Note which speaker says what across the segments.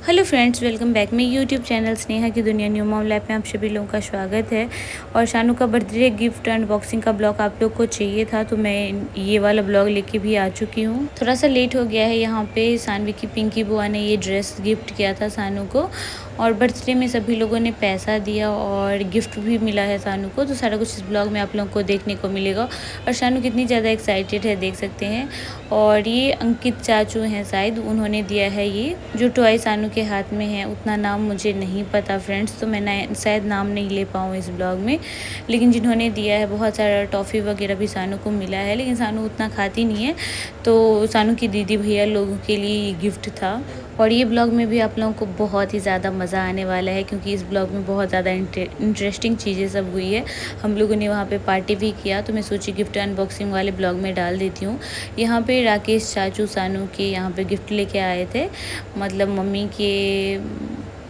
Speaker 1: Hello friends, welcome back. मेरे YouTube channel Sneha की दुनिया न्यू मॉम लाइफ में आप सभी लोगों का स्वागत है। और शानू का बर्थडे गिफ्ट अनबॉक्सिंग का ब्लॉग आप लोग को चाहिए था, तो मैं ये वाला ब्लॉग लेके भी आ चुकी हूँ। थोड़ा सा लेट हो गया है। यहाँ पे सानवी की पिंकी बुआ ने ये ड्रेस गिफ्ट किया था सानू को, और बर्थडे में सभी लोगों ने पैसा दिया और गिफ्ट भी मिला है सानू को। तो सारा कुछ इस ब्लॉग में आप लोगों को देखने को मिलेगा। और शानू कितनी ज़्यादा एक्साइटेड है, देख सकते हैं। और ये अंकित चाचू हैं शायद, उन्होंने दिया है ये जो टॉय सानू के हाथ में है। उतना नाम मुझे नहीं पता फ्रेंड्स, तो मैं शायद नाम नहीं ले पाऊँ इस ब्लॉग में। लेकिन जिन्होंने दिया है, बहुत सारा टॉफ़ी वगैरह भी सानू को मिला है, लेकिन सानू उतना खाती नहीं है, तो सानू की दीदी भैया लोगों के लिए ये गिफ्ट था। और ये ब्लॉग में भी आप लोगों को बहुत ही ज़्यादा मज़ा आने वाला है, क्योंकि इस ब्लॉग में बहुत ज़्यादा इंटरेस्टिंग चीज़ें सब हुई है। हम लोगों ने वहाँ पे पार्टी भी किया, तो मैं सोची गिफ्ट अनबॉक्सिंग वाले ब्लॉग में डाल देती हूँ। यहाँ पे राकेश चाचू सानू के यहाँ पे गिफ्ट लेके आए थे, मतलब मम्मी के,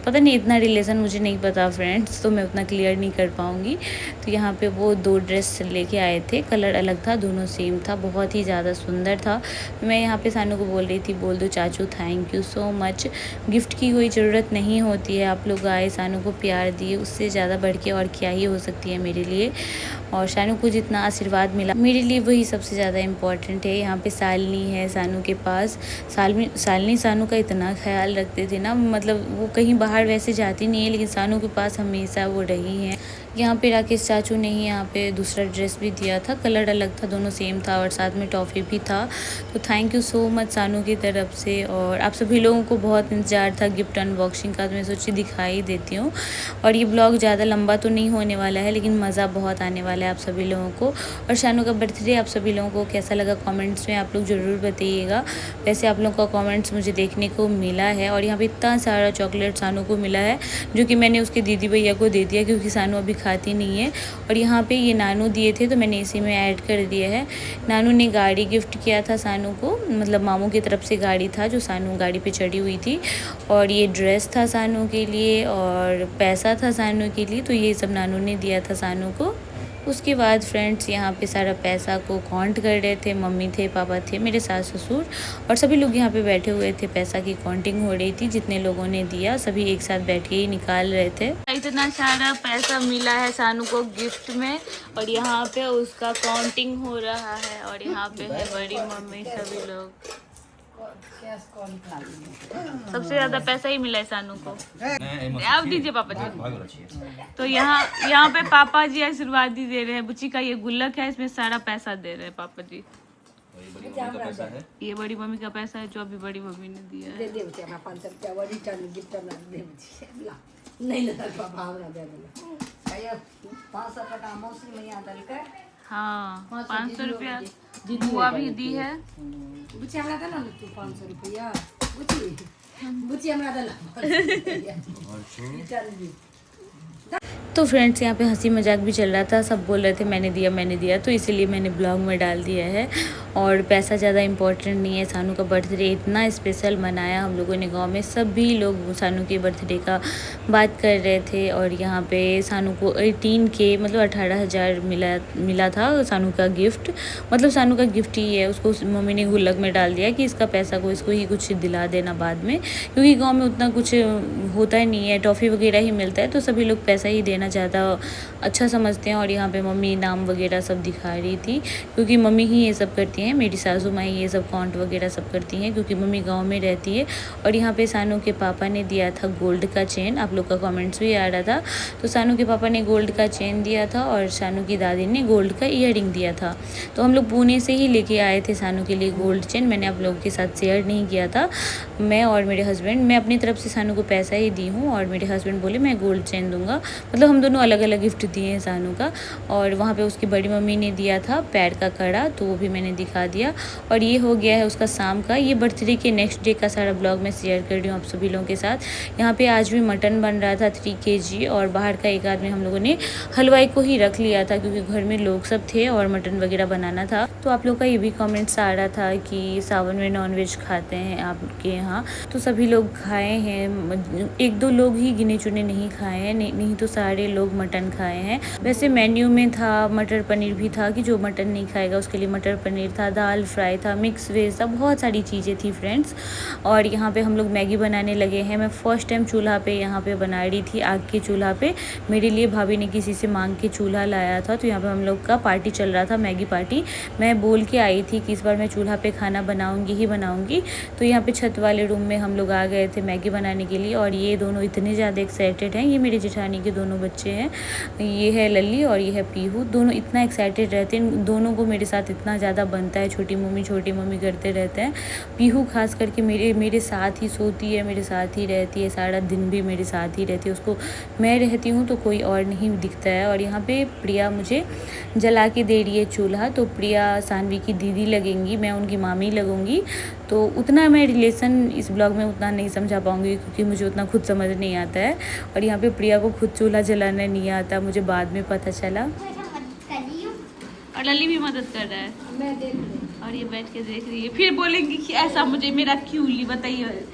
Speaker 1: पता नहीं, इतना रिलेशन मुझे नहीं पता फ्रेंड्स, तो मैं उतना क्लियर नहीं कर पाऊँगी। तो यहाँ पे वो 2 ड्रेस लेके आए थे, कलर अलग था, दोनों सेम था, बहुत ही ज़्यादा सुंदर था। मैं यहाँ पे सानू को बोल रही थी, बोल दो चाचू thank you so much. Gift की कोई ज़रूरत नहीं होती है, आप लोग आए, सानू को प्यार दिए, उससे ज़्यादा बढ़ के और क्या ही हो सकती है मेरे लिए। और सानू को जितना आशीर्वाद मिला मेरे लिए, वही सबसे ज़्यादा इम्पोर्टेंट है। यहाँ पे सालनी है सानू के पास। सालनी सानू का इतना ख्याल रखते थे ना, मतलब वो कहीं बाहर वैसे जाती नहीं है, लेकिन सानू के पास हमेशा वो रही हैं। यहाँ पे राकेश चाचू ने ही यहाँ पे दूसरा ड्रेस भी दिया था, कलर अलग था, दोनों सेम था, और साथ में टॉफ़ी भी था। तो थैंक यू सो मच सानू की तरफ से। और आप सभी लोगों को बहुत इंतज़ार था गिफ्ट अनबॉक्सिंग का, तो मैं सोची दिखाई देती हूँ। और ये ब्लॉग ज़्यादा लंबा तो नहीं होने वाला है, लेकिन मज़ा बहुत आने वाला है आप सभी लोगों को। और शानू का बर्थडे आप सभी लोगों को कैसा लगा कमेंट्स में आप लोग ज़रूर बताइएगा। वैसे आप लोगों का कमेंट्स मुझे देखने को मिला है। और यहाँ पे इतना सारा चॉकलेट सानू को मिला है, जो कि मैंने उसके दीदी भैया को दे दिया, क्योंकि सानू अभी खाती नहीं है। और यहाँ पे ये नानू दिए थे, तो मैंने इसी में ऐड कर दिया है। नानू ने गाड़ी गिफ्ट किया था सानू को, मतलब मामू की तरफ से गाड़ी था, जो सानू गाड़ी पे चढ़ी हुई थी। और ये ड्रेस था सानू के लिए, और पैसा था सानू के लिए, तो ये सब नानू ने दिया था सानू को। उसके बाद फ्रेंड्स यहाँ पे सारा पैसा को काउंट कर रहे थे, मम्मी थे, पापा थे, मेरे सास ससुर, और सभी लोग यहाँ पे बैठे हुए थे। पैसा की काउंटिंग हो रही थी, जितने लोगों ने दिया सभी एक साथ बैठ के ही निकाल रहे थे। इतना सारा पैसा मिला है सानू को गिफ्ट में, और यहाँ पे उसका काउंटिंग हो रहा है। और यहाँ पे है बड़ी मम्मी, सभी लोग। सबसे ज्यादा पैसा ही मिला है सानू को। आप दीजिए पापा जी। तो यहाँ पे पापा जी आशीर्वाद ही दे रहे हैं। बुच्ची का ये गुल्लक है, इसमें सारा पैसा दे रहे हैं पापा जी। ये बड़ी मम्मी का पैसा है, जो अभी बड़ी मम्मी ने दिया है। हाँ, 500 रुपया बुआ भी दी है।
Speaker 2: बुच्ची हमरा देला न तू 500 रुपया। बुच्ची हमरा देला।
Speaker 1: तो फ्रेंड्स यहाँ पे हंसी मजाक भी चल रहा था, सब बोल रहे थे मैंने दिया, तो इसीलिए मैंने ब्लॉग में डाल दिया है। और पैसा ज़्यादा इम्पोर्टेंट नहीं है। सानू का बर्थडे इतना स्पेशल मनाया हम लोगों ने गांव में, सभी लोग सानू के बर्थडे का बात कर रहे थे। और यहाँ पे सानू को 18K, मतलब 18,000 मिला था सानू का गिफ्ट, मतलब सानू का गिफ्ट ही है। उसको मम्मी ने गुल्लक में डाल दिया कि इसका पैसा को इसको ही कुछ दिला देना बाद में, क्योंकि गाँव में उतना कुछ होता ही नहीं है, टॉफ़ी वगैरह ही मिलता है, तो सभी लोग पैसा ही देना ज़्यादा अच्छा समझते हैं। और यहाँ पे मम्मी नाम वगैरह सब दिखा रही थी, क्योंकि मम्मी ही ये सब करती हैं, मेरी सासू माँ ये सब काउंट वगैरह सब करती हैं, क्योंकि मम्मी गांव में रहती है। और यहाँ पे सानू के पापा ने दिया था गोल्ड का चेन, आप लोग का कमेंट्स भी आ रहा था। तो सानू के पापा ने गोल्ड का चेन दिया था, और सानू की दादी ने गोल्ड का ईयरिंग दिया था। तो हम लोग पुणे से ही लेके आए थे सानू के लिए गोल्ड चेन। मैंने आप लोगों के साथ शेयर नहीं किया था। मैं और मेरे हस्बैंड, मैं अपनी तरफ से सानू को पैसा ही दी हूँ, और मेरे हस्बैंड बोले मैं गोल्ड चेन दूंगा, मतलब हम दोनों अलग अलग गिफ्ट दिए हैं सानू का। और वहाँ पे उसकी बड़ी मम्मी ने दिया था पैर का कड़ा, तो वो भी मैंने दिखा दिया। और ये हो गया है उसका शाम का। ये बर्थडे के नेक्स्ट डे का सारा ब्लॉग मैं शेयर कर रही हूँ आप सभी लोगों के साथ। यहाँ पे आज भी मटन बन रहा था 3 kg, और बाहर का एक आदमी हम लोगों ने हलवाई को ही रख लिया था, क्योंकि घर में लोग सब थे और मटन वगैरह बनाना था। तो आप लोग का ये भी कमेंट्स आ रहा था कि सावन में नॉनवेज खाते हैं आपके यहाँ, तो सभी लोग खाए हैं, 1-2 लोग ही गिने चुने नहीं खाए हैं, नहीं तो सारे लोग मटन खाए हैं। वैसे मेन्यू में था मटर पनीर भी था, कि जो मटन नहीं खाएगा उसके लिए मटर पनीर था, दाल फ्राई था, मिक्स वेज था, बहुत सारी चीज़ें थी फ्रेंड्स। और यहाँ पे हम लोग मैगी बनाने लगे हैं। मैं फ़र्स्ट टाइम चूल्हा पे यहाँ पे बना रही थी, आग के चूल्हा पे। मेरे लिए भाभी ने किसी से मांग के चूल्हा लाया था, तो यहाँ पे हम लोग का पार्टी चल रहा था, मैगी पार्टी। मैं बोल के आई थी कि इस बार मैं चूल्हा पे खाना बनाऊँगी ही बनाऊँगी। तो यहाँ पे छत वाले रूम में हम लोग आ गए थे मैगी बनाने के लिए। और ये दोनों इतने ज़्यादा एक्साइटेड हैं, ये मेरे जेठानी के दोनों बच्चे हैं, ये है लल्ली और ये है पीहू। दोनों इतना एक्साइटेड रहते हैं, दोनों को मेरे साथ इतना ज़्यादा बनता है, छोटी मम्मी करते रहते हैं। पीहू खास करके मेरे साथ ही सोती है, मेरे साथ ही रहती है, सारा दिन भी मेरे साथ ही रहती है। उसको मैं रहती हूँ तो कोई और नहीं दिखता है। और यहाँ पे प्रिया मुझे जला के दे रही है चूल्हा। तो प्रिया सानवी की दीदी लगेंगी, मैं उनकी मामी लगूँगी। तो उतना मैं रिलेशन इस ब्लॉग में उतना नहीं समझा पाऊँगी, क्योंकि मुझे उतना खुद समझ नहीं आता है। और यहाँ पे प्रिया को खुद चूल्हा जलाना नहीं आता, मुझे बाद में पता चला। और लली भी मदद कर रहा है,
Speaker 2: मैं देख रही
Speaker 1: और ये बैठ के देख रही है। फिर बोलेंगी कि ऐसा मुझे मेरा क्यों ली, बताइए।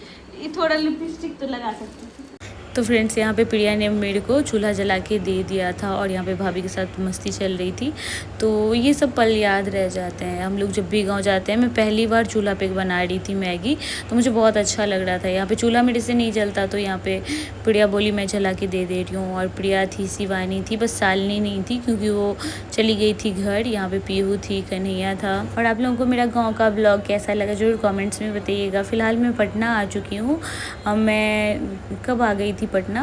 Speaker 1: ये थोड़ा लिपस्टिक तो लगा सकती है। तो फ्रेंड्स यहाँ पे प्रिया ने मेरे को चूल्हा जला के दे दिया था, और यहाँ पे भाभी के साथ मस्ती चल रही थी। तो ये सब पल याद रह जाते हैं। हम लोग जब भी गांव जाते हैं, मैं पहली बार चूल्हा पे बना रही थी मैगी, तो मुझे बहुत अच्छा लग रहा था। यहाँ पे चूल्हा मेरे से नहीं जलता, तो यहाँ पे प्रिया बोली मैं जला के दे रही हूँ। और प्रिया थी, शिवानी थी, बस शालिनी नहीं थी क्योंकि वो चली गई थी घर। यहाँ पे पीहू थी, कन्हैया था। और आप लोगों को मेरा गाँव का ब्लॉग कैसा लगा ज़रूर कॉमेंट्स में बताइएगा। फ़िलहाल मैं पटना आ चुकी हूँ। मैं कब आ गई थी पटना,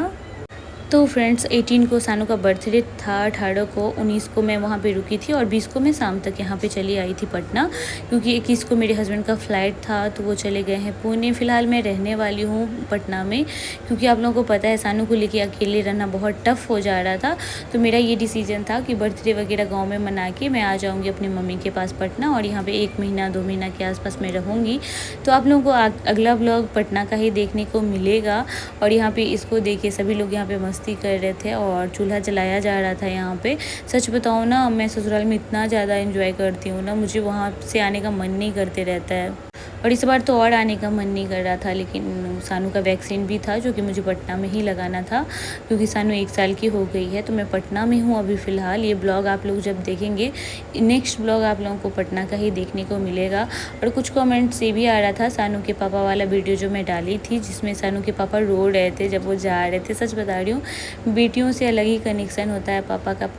Speaker 1: तो फ्रेंड्स 18 को सानू का बर्थडे था, 18 को, 19 को मैं वहाँ पे रुकी थी, और 20 को मैं शाम तक यहाँ पे चली आई थी पटना, क्योंकि 21 को मेरे हस्बैंड का फ़्लाइट था, तो वो चले गए हैं पुणे। फ़िलहाल मैं रहने वाली हूँ पटना में, क्योंकि आप लोगों को पता है सानू को लेके अकेले रहना बहुत टफ़ हो जा रहा था। तो मेरा ये डिसीजन था कि बर्थडे वगैरह गाँव में मना के मैं आ जाऊँगी अपनी मम्मी के पास पटना, और यहाँ पर 1 महीना 2 महीना के आसपास मैं रहूँगी। तो आप लोगों को अगला ब्लॉग पटना का ही देखने को मिलेगा। और यहाँ पर इसको देखिए, सभी लोग यहाँ पर मस्ती कर रहे थे और चूल्हा जलाया जा रहा था यहाँ पे। सच बताऊँ ना, मैं ससुराल में इतना ज़्यादा एंजॉय करती हूँ ना, मुझे वहाँ से आने का मन नहीं करते रहता है। और इस बार तो और आने का मन नहीं कर रहा था, लेकिन सानू का वैक्सीन भी था जो कि मुझे पटना में ही लगाना था, क्योंकि सानू 1 साल की हो गई है। तो मैं पटना में हूँ अभी फ़िलहाल। ये ब्लॉग आप लोग जब देखेंगे, नेक्स्ट ब्लॉग आप लोगों को पटना का ही देखने को मिलेगा। और कुछ कमेंट्स ये भी आ रहा था सानू के पापा वाला वीडियो जो मैं डाली थी, जिसमें सानू के पापा रो रहे थे जब वो जा रहे थे। सच बता रही हूँ, बेटियों से अलग ही कनेक्शन होता है पापा का।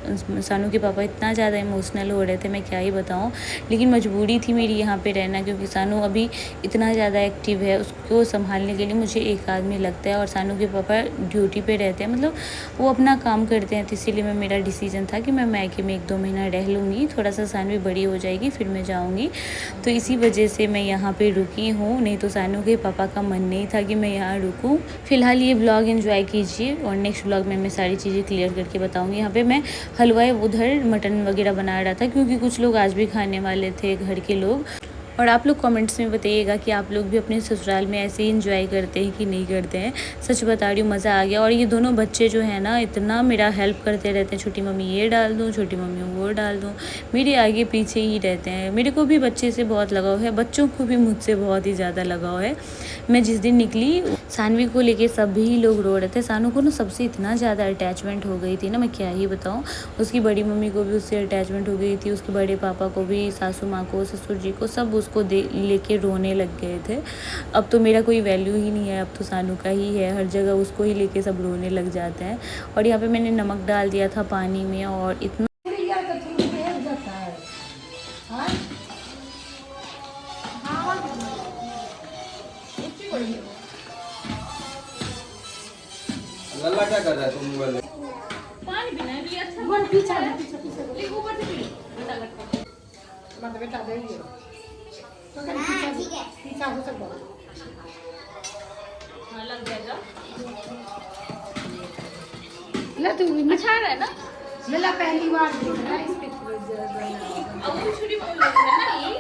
Speaker 1: सानू के पापा इतना ज़्यादा इमोशनल हो रहे थे, मैं क्या ही बताऊँ। लेकिन मजबूरी थी मेरी यहाँ पे रहना, क्योंकि सानू अभी इतना ज़्यादा एक्टिव है, उसको संभालने के लिए मुझे एक आदमी लगता है। और सानू के पापा ड्यूटी पे रहते हैं, मतलब वो अपना काम करते हैं। तो इसीलिए मेरा डिसीजन था कि मैं मायके में 1-2 महीना रह लूँगी, थोड़ा सा सानवी बड़ी हो जाएगी फिर मैं जाऊँगी। तो इसी वजह से मैं यहाँ पे रुकी हूँ, नहीं तो सानू के पापा का मन नहीं था कि मैं यहाँ रुकूँ। फ़िलहाल ये ब्लॉग एंजॉय कीजिए, और नेक्स्ट ब्लॉग में मैं सारी चीज़ें क्लियर करके बताऊँगी। यहाँ पे मैं हलवाई उधर मटन वगैरह बना रहा था, क्योंकि कुछ लोग आज भी खाने वाले थे, घर के लोग। और आप लोग कमेंट्स में बताइएगा कि आप लोग भी अपने ससुराल में ऐसे ही एंजॉय करते हैं कि नहीं करते हैं। सच बता रही हूँ, मज़ा आ गया। और ये दोनों बच्चे जो है ना, इतना मेरा हेल्प करते रहते हैं। छोटी मम्मी ये डाल दूँ, छोटी मम्मी वो डाल दूँ, मेरे आगे पीछे ही रहते हैं। मेरे को भी बच्चे से बहुत लगाव है, बच्चों को भी मुझसे बहुत ही ज़्यादा लगाव है। मैं जिस दिन निकली, सानवी को लेके सभी लोग रो रहे थे। सानू को ना सबसे इतना ज़्यादा अटैचमेंट हो गई थी ना, मैं क्या ही बताऊँ। उसकी बड़ी मम्मी को भी उससे अटैचमेंट हो गई थी, उसके बड़े पापा को भी, सासू माँ को, ससुर जी को, सब उसको लेके रोने लग गए थे। अब तो मेरा कोई वैल्यू ही नहीं है, अब तो सानू का ही है, हर जगह उसको ही लेके सब रोने लग जाते हैं। और यहाँ पे मैंने नमक डाल दिया था पानी में, और इतना
Speaker 3: लल्ला क्या कर रहा है तुम मोबाइल में?
Speaker 2: पानी पीना है, अच्छा वन पीछा ऊपर से पी मत बेटा दे ये तो कर पीछा हो सकता है। हां लग जाएगा ले तू अच्छा है ना, मेरा पहली बार देख रहा है इस पे। अब वो छुरी बोल रहा है ना ये।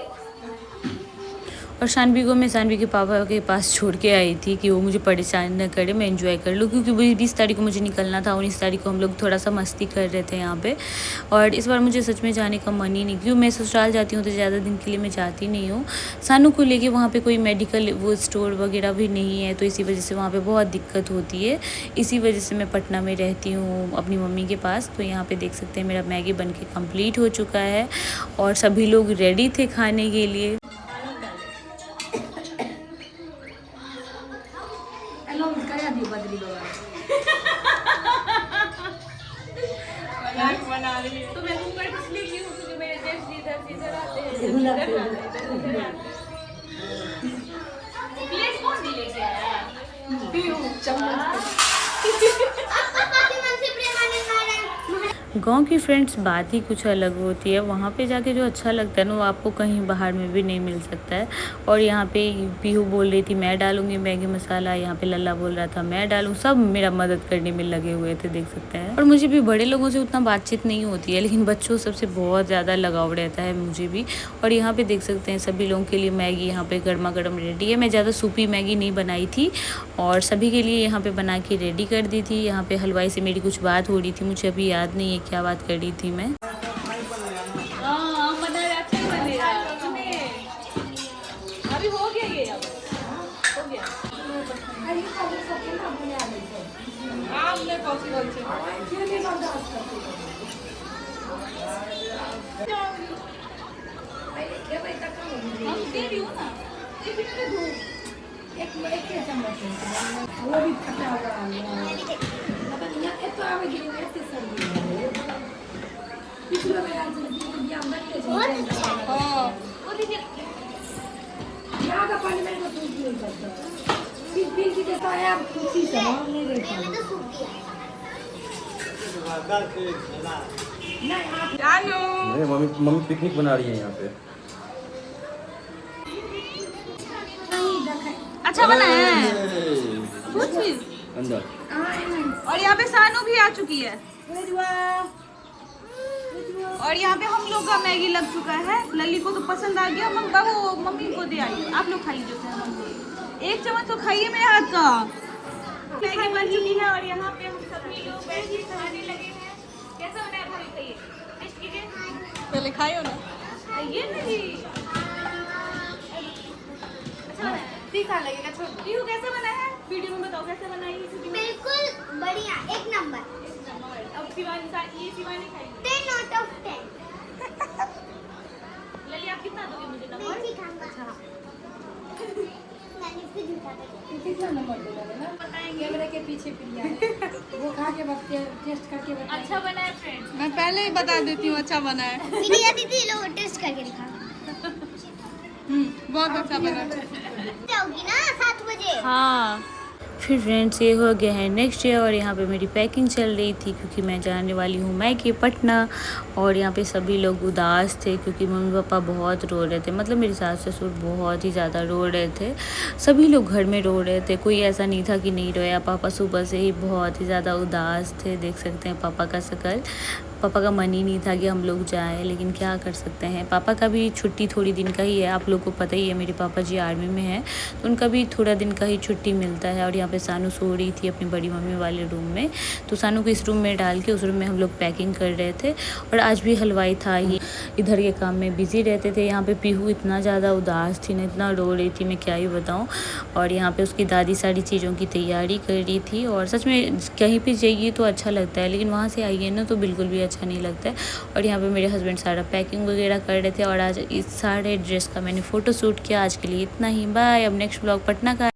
Speaker 1: और शानवी को मैं शानवी के पापा के पास छोड़ के आई थी कि वो मुझे परेशान न करे, मैं एंजॉय कर लूँ, क्योंकि 20 तारीख को मुझे निकलना था। 19 तारीख को हम लोग थोड़ा सा मस्ती कर रहे थे यहाँ पे। और इस बार मुझे सच में जाने का मन ही नहीं, क्योंकि मैं ससुराल जाती हूँ तो ज़्यादा दिन के लिए मैं जाती नहीं हूँ। सानू को लेके वहाँ पे कोई मेडिकल वो स्टोर वगैरह भी नहीं है, तो इसी वजह से वहाँ पे बहुत दिक्कत होती है। इसी वजह से मैं पटना में रहती हूँ अपनी मम्मी के पास। तो यहाँ पे देख सकते हैं मेरा मैगी बन के कम्प्लीट हो चुका है और सभी लोग रेडी थे खाने के लिए।
Speaker 2: बना रही है तो मैं घूंघट इसलिए की हूँ क्योंकि मेरे जेट्स इधर आते हैं। प्लेट कौन दी लेके आया? चम्मच।
Speaker 1: गांव की फ्रेंड्स बात ही कुछ अलग होती है। वहाँ पे जाके जो अच्छा लगता है ना, वो आपको कहीं बाहर में भी नहीं मिल सकता है। और यहाँ पे पीहू बोल रही थी मैं डालूंगी मैगी मसाला, यहाँ पे लल्ला बोल रहा था मैं डालूँ, सब मेरा मदद करने में लगे हुए थे, देख सकते हैं। और मुझे भी बड़े लोगों से उतना बातचीत नहीं होती है, लेकिन बच्चों सबसे बहुत ज़्यादा लगाव रहता है मुझे भी। और यहाँ पे देख सकते हैं सभी लोगों के लिए मैगी यहाँ पे गर्मा गर्म रेडी है। मैं ज़्यादा सूपी मैगी नहीं बनाई थी और सभी के लिए यहाँ पे बना के रेडी कर दी थी। यहाँ पे हलवाई से मेरी कुछ बात हो रही थी, मुझे अभी याद नहीं है क्या बात कर रही थी मैं।
Speaker 2: अभी हो गया ये, हो गया। हमने पॉसिबल दे रही हूँ ना, एक चम्मच वो भी फटा हुआ
Speaker 3: मम्मी पिकनिक बना रही है यहाँ पे।
Speaker 2: अच्छा बना है
Speaker 3: अंदर।
Speaker 2: और यहाँ पे सानू भी आ चुकी है और यहाँ पे हम लोग का मैगी लग चुका है। लली को तो पसंद आ गया, वो मम्मी को दे आई। आप लोग खाइए जो एक चम्मच तो खाइए मेरे हाथ का। मैगी बन चुकी है और यहाँ पे हम सभी लोग बैठ के खाने लगे हैं। कैसा बना है भाभी, खाइए, टेस्ट कीजिए। पहले खाइए ना, खाइए नहीं। अच्छा बना है, तीखा लगेगा। छोड़ पीहू कैसा बना है, वीडियो में बताओ कैसा बना है।
Speaker 4: बिल्कुल बढ़िया, एक नंबर।
Speaker 2: अब शिवानी खाएगी
Speaker 4: 10 out of 10।
Speaker 2: लली आप कितना दोगे मुझे नंबर?
Speaker 4: अच्छा मैंने इसको झूठा कर
Speaker 2: कितना नंबर देगा ना, बताएंगे कैमरे के पीछे प्रिया है। वो खा के टेस्ट करके बताएंगे। अच्छा बना है फ्रेंड्स, मैं पहले ही बता देती हूँ अच्छा बना है।
Speaker 4: प्रिया दीदी लो टेस्ट करके दिखा।
Speaker 2: बहुत अच्छा बना।
Speaker 4: जाओगी ना 7 बजे?
Speaker 1: हाँ। फिर फ्रेंड्स ये हो गया है नेक्स्ट डे और यहाँ पे मेरी पैकिंग चल रही थी, क्योंकि मैं जाने वाली हूँ मैके पटना। और यहाँ पे सभी लोग उदास थे क्योंकि मम्मी पापा बहुत रो रहे थे, मतलब मेरे सास ससुर बहुत ही ज़्यादा रो रहे थे। सभी लोग घर में रो रहे थे, कोई ऐसा नहीं था कि नहीं रोया। पापा सुबह से ही बहुत ही ज़्यादा उदास थे, देख सकते हैं पापा का शक्ल। पापा का मन ही नहीं था कि हम लोग जाएं, लेकिन क्या कर सकते हैं। पापा का भी छुट्टी थोड़ी दिन का ही है, आप लोग को पता ही है मेरे पापा जी आर्मी में हैं, तो उनका भी थोड़ा दिन का ही छुट्टी मिलता है। और यहाँ पे सानू सो रही थी अपनी बड़ी मम्मी वाले रूम में, तो सानू को इस रूम में डाल के उस रूम में हम लोग पैकिंग कर रहे थे। और आज भी हलवाई था ही, इधर के काम में बिजी रहते थे। यहाँ पे पीहू इतना ज़्यादा उदास थी ना, इतना रो रही थी, मैं क्या ही बताऊँ। और यहाँ पे उसकी दादी सारी चीज़ों की तैयारी कर रही थी। और सच में कहीं पर जाइए तो अच्छा लगता है, लेकिन वहाँ से आइए ना तो बिल्कुल भी अच्छा नहीं लगता है। और यहाँ पे मेरे हस्बैंड सारा पैकिंग वगैरह कर रहे थे। और आज इस सारे ड्रेस का मैंने फ़ोटो शूट किया। आज के लिए इतना ही, बाय। अब नेक्स्ट ब्लॉग पटना का